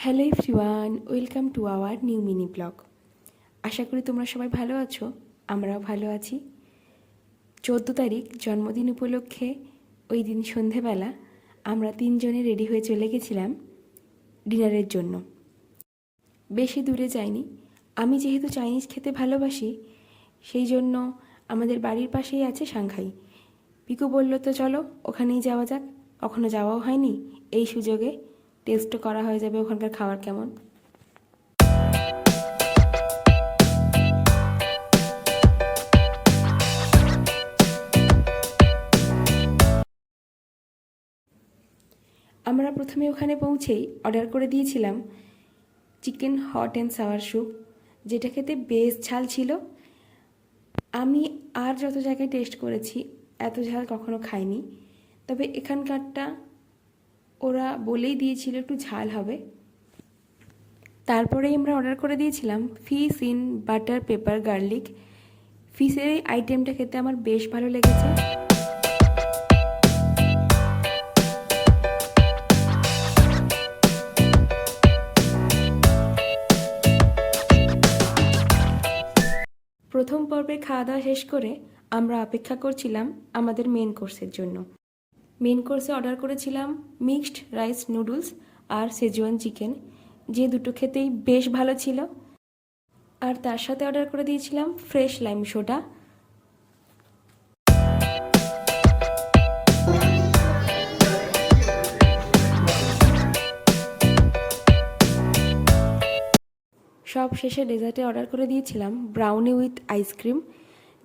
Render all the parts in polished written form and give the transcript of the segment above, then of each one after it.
Hello everyone, welcome to our new mini blog. আশা করি তোমরা সবাই ভালো আছো, আমরাও ভালো আছি। 14 তারিখ জন্মদিন উপলক্ষে ওই দিন সন্ধেবেলা আমরা তিনজনে রেডি হয়ে চলে গেছিলাম ডিনারের জন্য। বেশি দূরে যাইনি, আমি যেহেতু চাইনিজ খেতে ভালোবাসি সেই জন্য আমাদের বাড়ির পাশেই আছে সাংহাই। পিকু বলল তো চলো ওখানেই যাওয়া যাক, কখনো যাওয়াও হয়নি, এই সুযোগে টেস্টও করা হয়ে যাবে ওখানকার খাবার কেমন। আমরা প্রথমে ওখানে পৌঁছেই অর্ডার করে দিয়েছিলাম chicken hot and sour soup, যেটা খেতে বেশ ঝাল ছিল। আমি আর যত জায়গায় টেস্ট করেছি এত ঝাল কখনো খাইনি, তবে এখানকারটা ওরা বলেই দিয়েছিল একটু ঝাল হবে। তারপরেই আমরা অর্ডার করে দিয়েছিলাম fish in butter pepper garlic. ফিশের এই আইটেমটা খেতে আমার বেশ ভালো লেগেছে। প্রথম পর্বে খাওয়া দাওয়া শেষ করে আমরা অপেক্ষা করছিলাম আমাদের মেন কোর্সের জন্য। মেন কোর্সে অর্ডার করেছিলাম মিক্সড রাইস নুডলস আর সেজওয়ান চিকেন, যে দুটো খেতেই বেশ ভালো ছিল। আর তার সাথে অর্ডার করে দিয়েছিলাম ফ্রেশ লাইম সোডা। সব শেষে ডেজার্টে অর্ডার করে দিয়েছিলাম ব্রাউনি উইথ আইসক্রিম,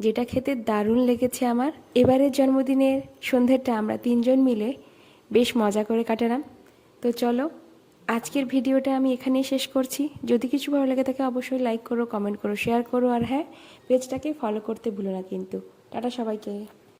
যেটা খেতে দারুণ লেগেছে আমার। এবারের জন্মদিনের সন্ধ্যেটা আমরা তিনজন মিলে বেশ মজা করে কাটালাম। তো চলো আজকের ভিডিওটা আমি এখানেই শেষ করছি। যদি কিছু ভালো লেগে থাকে অবশ্যই লাইক করো, কমেন্ট করো, শেয়ার করো, আর হ্যাঁ, পেজটাকে ফলো করতে ভুলো না কিন্তু। টাটা সবাইকে।